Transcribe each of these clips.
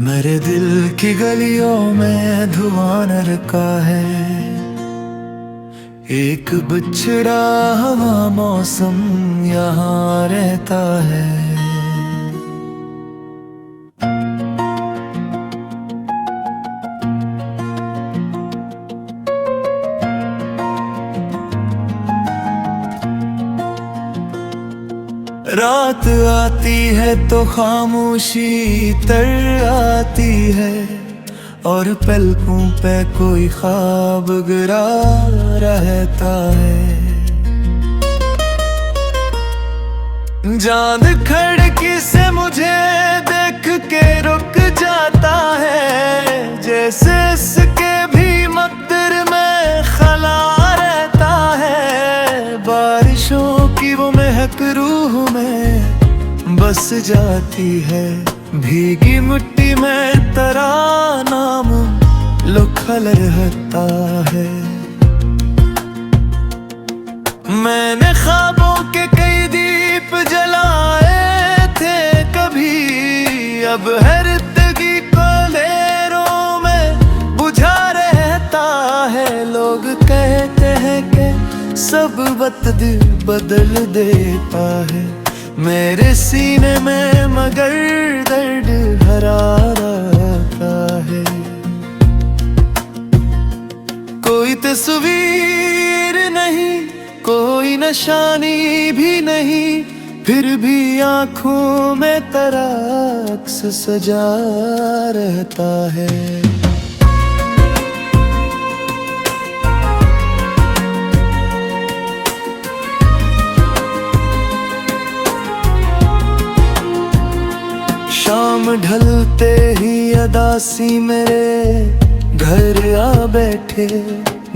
मेरे दिल की गलियों में धुआं न रखा है। एक बिछड़ा हवा मौसम यहाँ रहता है। रात आती है तो खामोशी तर आती है, और पलकों पे कोई ख्वाब गिरा रहता है। चांद खिड़की से मुझे देख के रुक जाता है, जैसे इसके भी मकदर में खला रहता है। बारिशों की वो महक रूह में बस जाती है, भीगी मिट्टी में तरानाम लुखल रहता है। मैंने ख्वाबों के कई दीप जलाए थे कभी, अब हैरतगी को लेरों में बुझा रहता है। लोग कहते हैं कि सब वक्त बदल देता है, मेरे सीने में मगर दर्द भरा रहता है। कोई तस्वीर नहीं, कोई निशानी भी नहीं, फिर भी आँखों में तेरा अक्स सजा रहता है। शाम ढलते ही अदासी मेरे घर आ बैठे,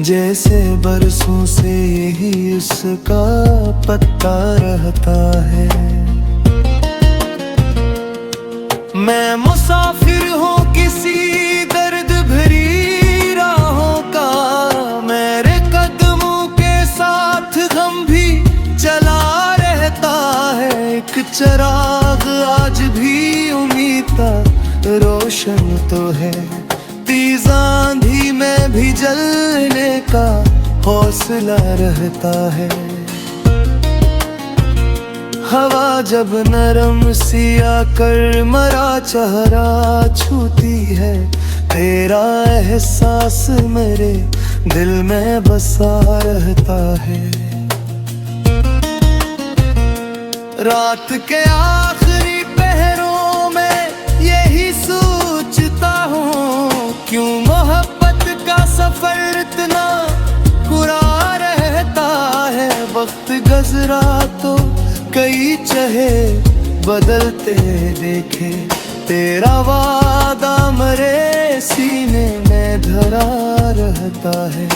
जैसे बरसों से ही इसका पत्ता रहता है। मैं मुसाफिर हूँ किसी दर्द भरी राहों का, मेरे कदमों के साथ गम भी चला रहता है। एक चिराग आज भी उम्मीद का रोशन तो है, तेज आंधी में भी जलने का हौसला रहता है। हवा जब नरम सी आकर मरा चेहरा छूती है, तेरा एहसास मेरे दिल में बसा रहता है। रात के आखिरी पहरों में यही सोचता हूँ, क्यों मोहब्बत का सफर इतना बुरा रहता है। वक्त गुजरा तो कई चेहरे बदलते देखे, तेरा वादा मेरे सीने में धरा रहता है।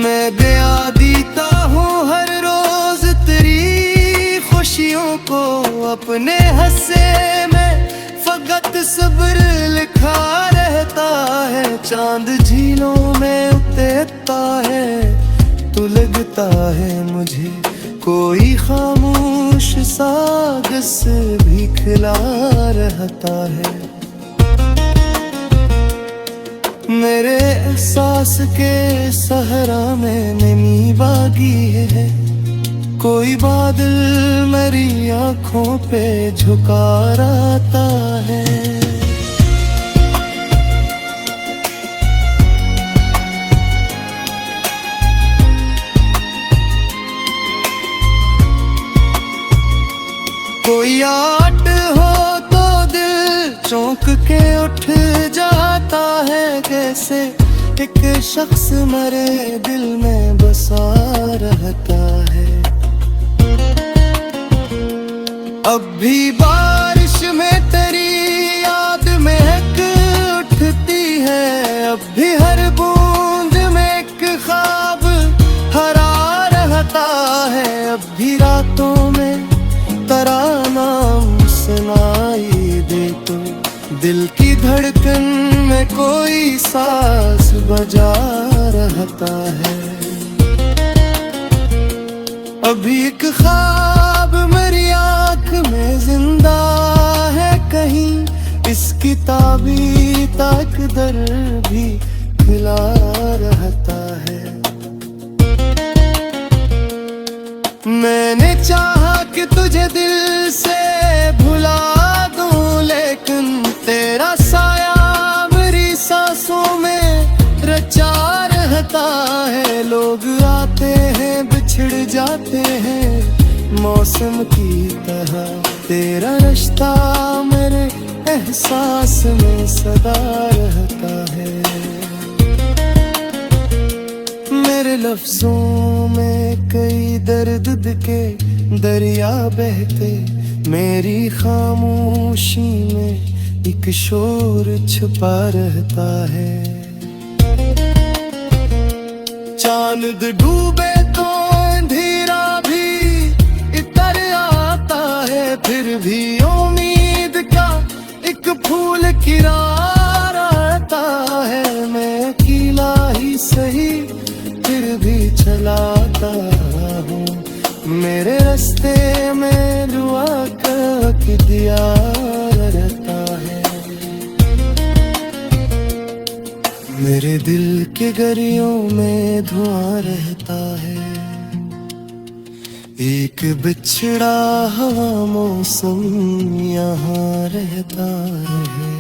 मैं बेआदीता हूँ हर रोज तेरी खुशियों को अपने हंसे में फकत सब्र लिखा रहता है। चांद झीलों में उतरता है तो लगता है मुझे कोई खामोश सागस भी खिला रहता है। मेरे एहसास के सहरा में नमी बागी है, कोई बादल मेरी आँखों पे झुका रहता है। कोई आट हो तो दिल चौंक के उठ जाता है, कैसे एक शख्स मेरे दिल में बसा रहता है। अब भी बारिश में तेरी याद महक उठती है, अब भी हर बूंद में एक ख्वाब हरा रहता है। अब भी रातों में तेरा नाम सुनाई दे तो दिल की धड़कन में कोई सांस बजा रहता है। अभी एक ख्वाब मेरी आँख में जिंदा टूटा एक दर भी खिला रहता है। मैंने चाहा कि तुझे दिल से भुला दूं, लेकिन तेरा साया मेरी सांसों में रचा रहता है। लोग आते हैं बिछड़ जाते हैं मौसम की तरह, तेरा रिश्ता मेरे एहसास में सदा रहता है। मेरे लफ्जों में कई दर्द के दरिया बहते, मेरी खामोशी में एक शोर छुपा रहता है। चांद डूबे तो अंधेरा भी इतर आता है, फिर भी उम्मीद का एक फूल खिला रहता है। मैं अकेला ही सही फिर भी चलाता हूँ, मेरे रास्ते में दुआ का दिया रहता है। मेरे दिल के गरियों में धुआं रहता है, एक बिछड़ा हवा मौसम यहाँ रहता है।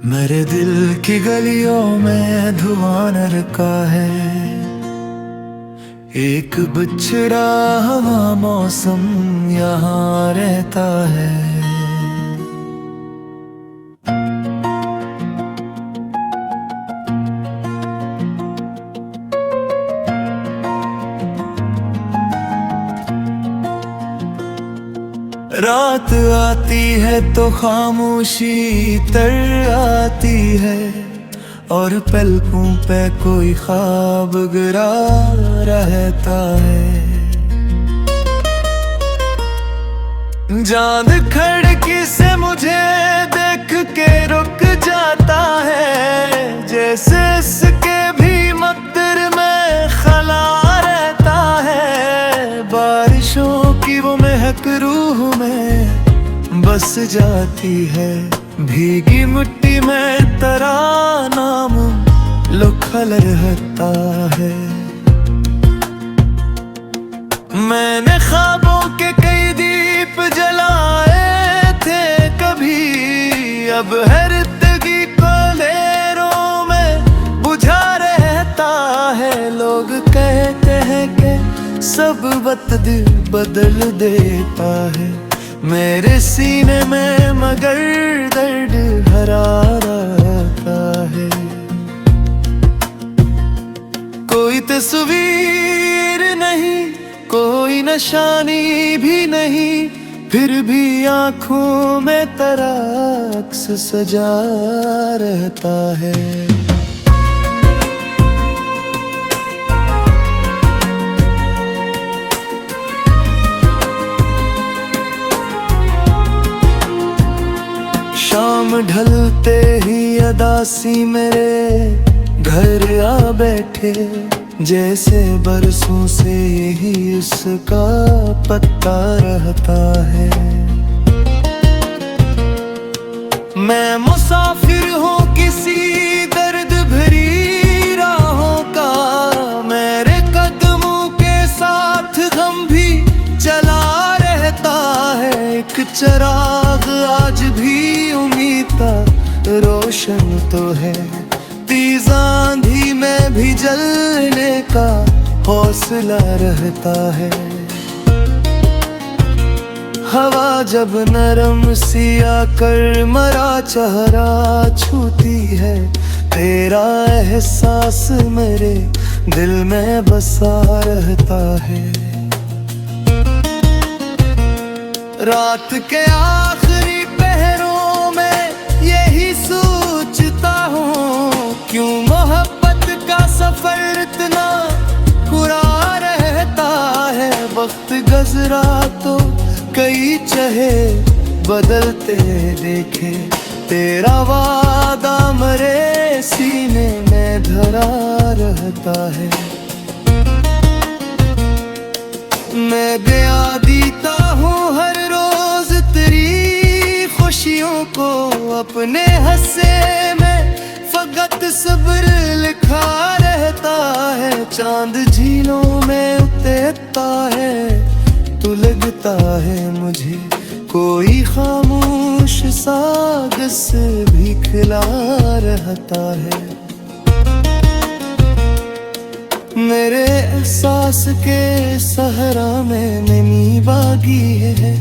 मेरे दिल की गलियों में धुआं नरका है, एक बिछड़ा हवा मौसम यहाँ रहता है। रात आती है तो खामोशी तर आती है, और पलकों पे कोई ख्वाब गिरा रहता है। चांद खिड़की से मुझे देख के रुक जाता है, जैसे इसके भी मकदर में खला रहता है। बारिशों की वो महक रूह में बस जाती है, भीगी मिट्टी में तेरा नाम लुखल रहता है। मैंने ख्वाबों के कई दीप जलाए थे कभी, अब हैरतगी को लेरों में बुझा रहता है। लोग कहते हैं कि सब वक्त बदल देता है, मेरे सीने में मगर दर्द भरा रहता है। कोई तस्वीर नहीं, कोई निशानी भी नहीं, फिर भी आँखों में तेरा अक्स सजा रहता है। शाम ढलते ही अदासी मेरे घर आ बैठे, जैसे बरसों से यही इसका पत्ता रहता है। मैं मुसाफिर हूँ किसी दर्द भरी राहों का, मेरे कदमों के साथ गम भी चला रहता है। एक चिराग आज भी उम्मीद का रोशन तो है, तेज आंधी में भी जलने का हौसला रहता है। हवा जब नरम सी आकर मरा चेहरा छूती है, तेरा एहसास मेरे दिल में बसा रहता है। रात के आखिरी पहरों में यही सोचता हूँ, क्यों मोहब्बत का सफर इतना बुरा रहता है। वक्त गुजरा तो कई चेहरे बदलते देखे, तेरा वादा मरे सीने में धरा रहता है। मैं गया दीता हूँ हर रोज तेरी खुशियों को, अपने हंसे में फकत सब्र लिखा रहता है। चांद झीलों में उतरता है तू लगता है मुझे, कोई खामोश सागस भी खिला रहता है। मेरे एहसास के सहरा में नमी बागी है,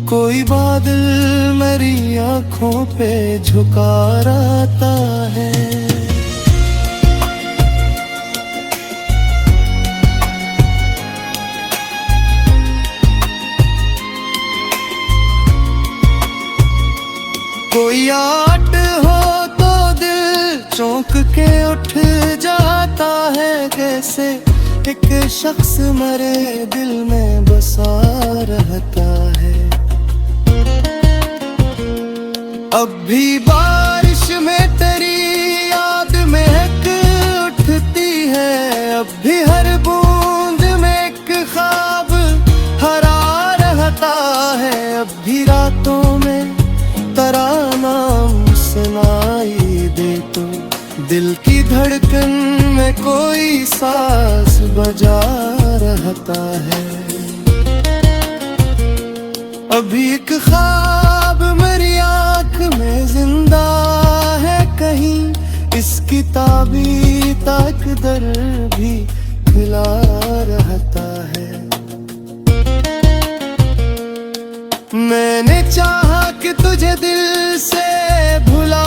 कोई बादल मेरी आँखों पे झुका रहता है। कोई आट हो तो दिल चौंक के उठ जाता है, कैसे एक शख्स मरे दिल में बसा रहता है। अब भी बारिश में तेरी याद महक उठती है, अब भी हर बूंद में एक ख्वाब हरा रहता है। अब भी रातों में तराना सुनाई दे तो दिल की धड़कन में कोई साज बजा रहता है। अभी एक ख्वाब मेरी आँख में जिंदा है, कहीं इसकी ताबीर तक दर भी खिला रहता है। मैंने चाहा कि तुझे दिल से भुला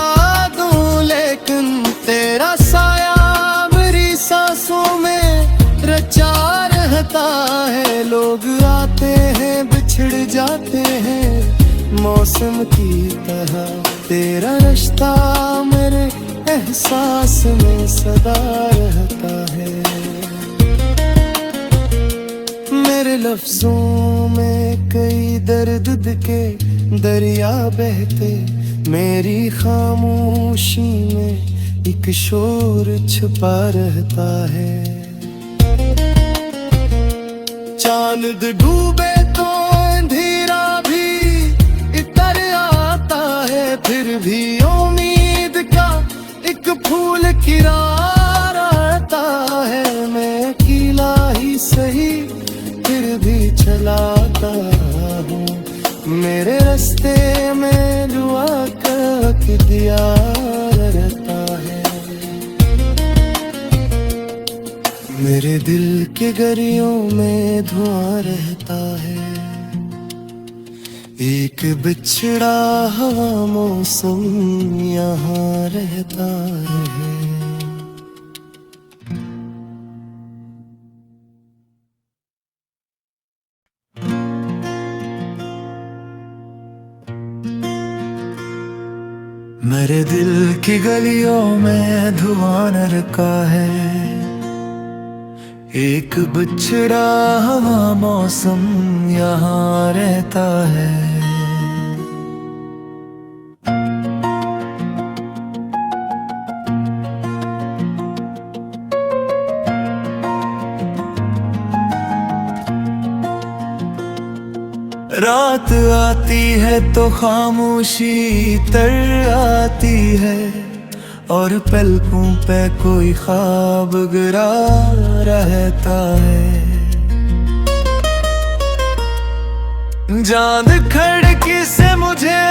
दूं, लेकिन तेरा साया मेरी सांसों में रचा रहता है। लोग आते हैं बिछड़ जाते हैं मौसम की तरह, तेरा रिश्ता मेरे एहसास में सदा रहता है। मेरे लफ्जों में कई दर्द के दरिया बहते, मेरी खामोशी में एक शोर छुपा रहता है। चांद डूबे तो अंधेरा भी इतर आता है, फिर भी उम्मीद का एक फूल खिला रहता है। मैं अकेला ही सही फिर भी चलाता हूँ, मेरे रास्ते में दुआ का दिया रहता है। मेरे दिल के गरियों में धुआं रहता है, एक बिछड़ा हवा मौसम यहाँ रहता है। मेरे दिल की गलियों में धुआं रखा है, एक बिछड़ा हवा मौसम यहाँ रहता है। रात आती है तो खामोशी तर आती है, और पलकों पे कोई ख्वाब गिरा रहता है। चांद खिड़की से मुझे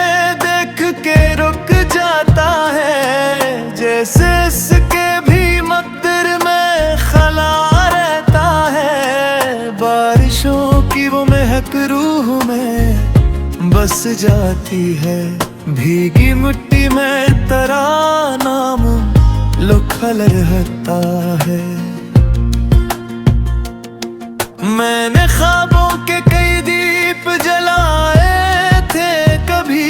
देख के रुक जाता है, जैसे इसके भी मकदर में खला रहता है। बारिशों की वो महक रूह में बस जाती है, भीगी मिट्टी में तेरा नाम लुखल रहता है। मैंने ख्वाबों के कई दीप जलाए थे कभी,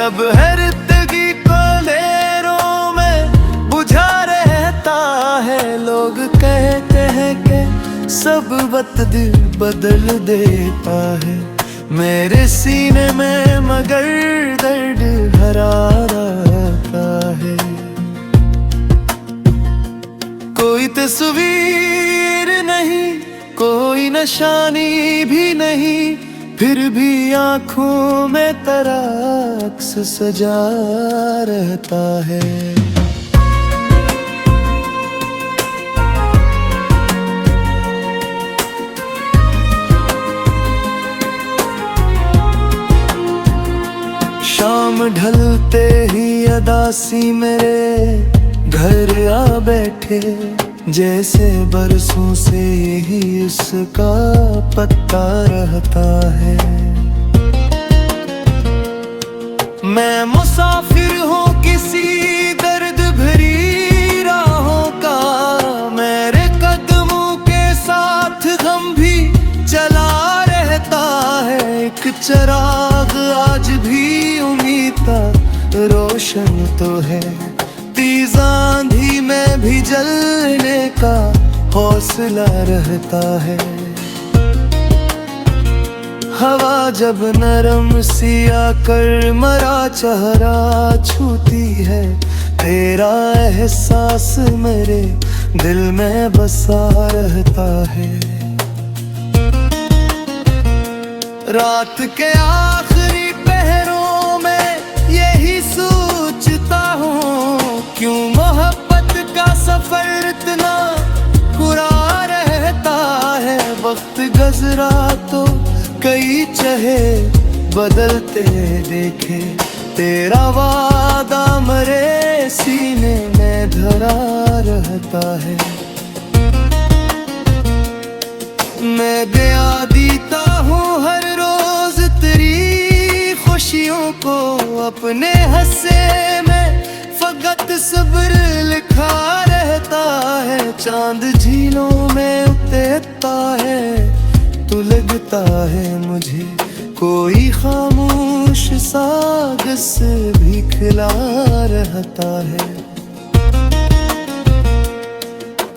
अब हैरतगी को अंधेरों में बुझा रहता है। लोग कहते हैं कि सब वक्त दिल बदल देता है, मेरे सीने में मगर दर्द भरा रहता है। कोई तस्वीर नहीं, कोई निशानी भी नहीं, फिर भी आंखों में तेरा अक्स सजा रहता है। शाम ढलते ही अदासी मेरे घर आ बैठे, जैसे बरसों से ही इसका पत्ता रहता है। मैं मुसाफिर हूँ किसी दर्द भरी राहों का, मेरे कदमों के साथ गम भी चला रहता है। एक चिराग आज भी उम्मीद का रोशन तो है, तेज आंधी में भी जलने का हौसला रहता है। हवा जब नरम सी आकर मरा चेहरा छूती है, तेरा एहसास मेरे दिल में बसा रहता है। रात के आखिरी पहरों में यही सोचता हूँ, क्यों मोहब्बत का सफर इतना बुरा रहता है। वक्त गुजरा तो कई चेहरे बदलते देखे, तेरा वादा मरे सीने में धरा रहता है। मैं गया दीता हूँ हर रोज तेरी खुशियों को, अपने हंसे में फकत सब्र लिखा रहता है। चांद झीलों में उतरता है तो लगता है मुझे, कोई खामोश सागस भी खिला रहता है।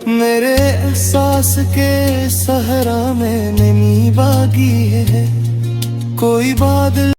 मेरे एहसास के सहरा में नमी बागी है, कोई बादल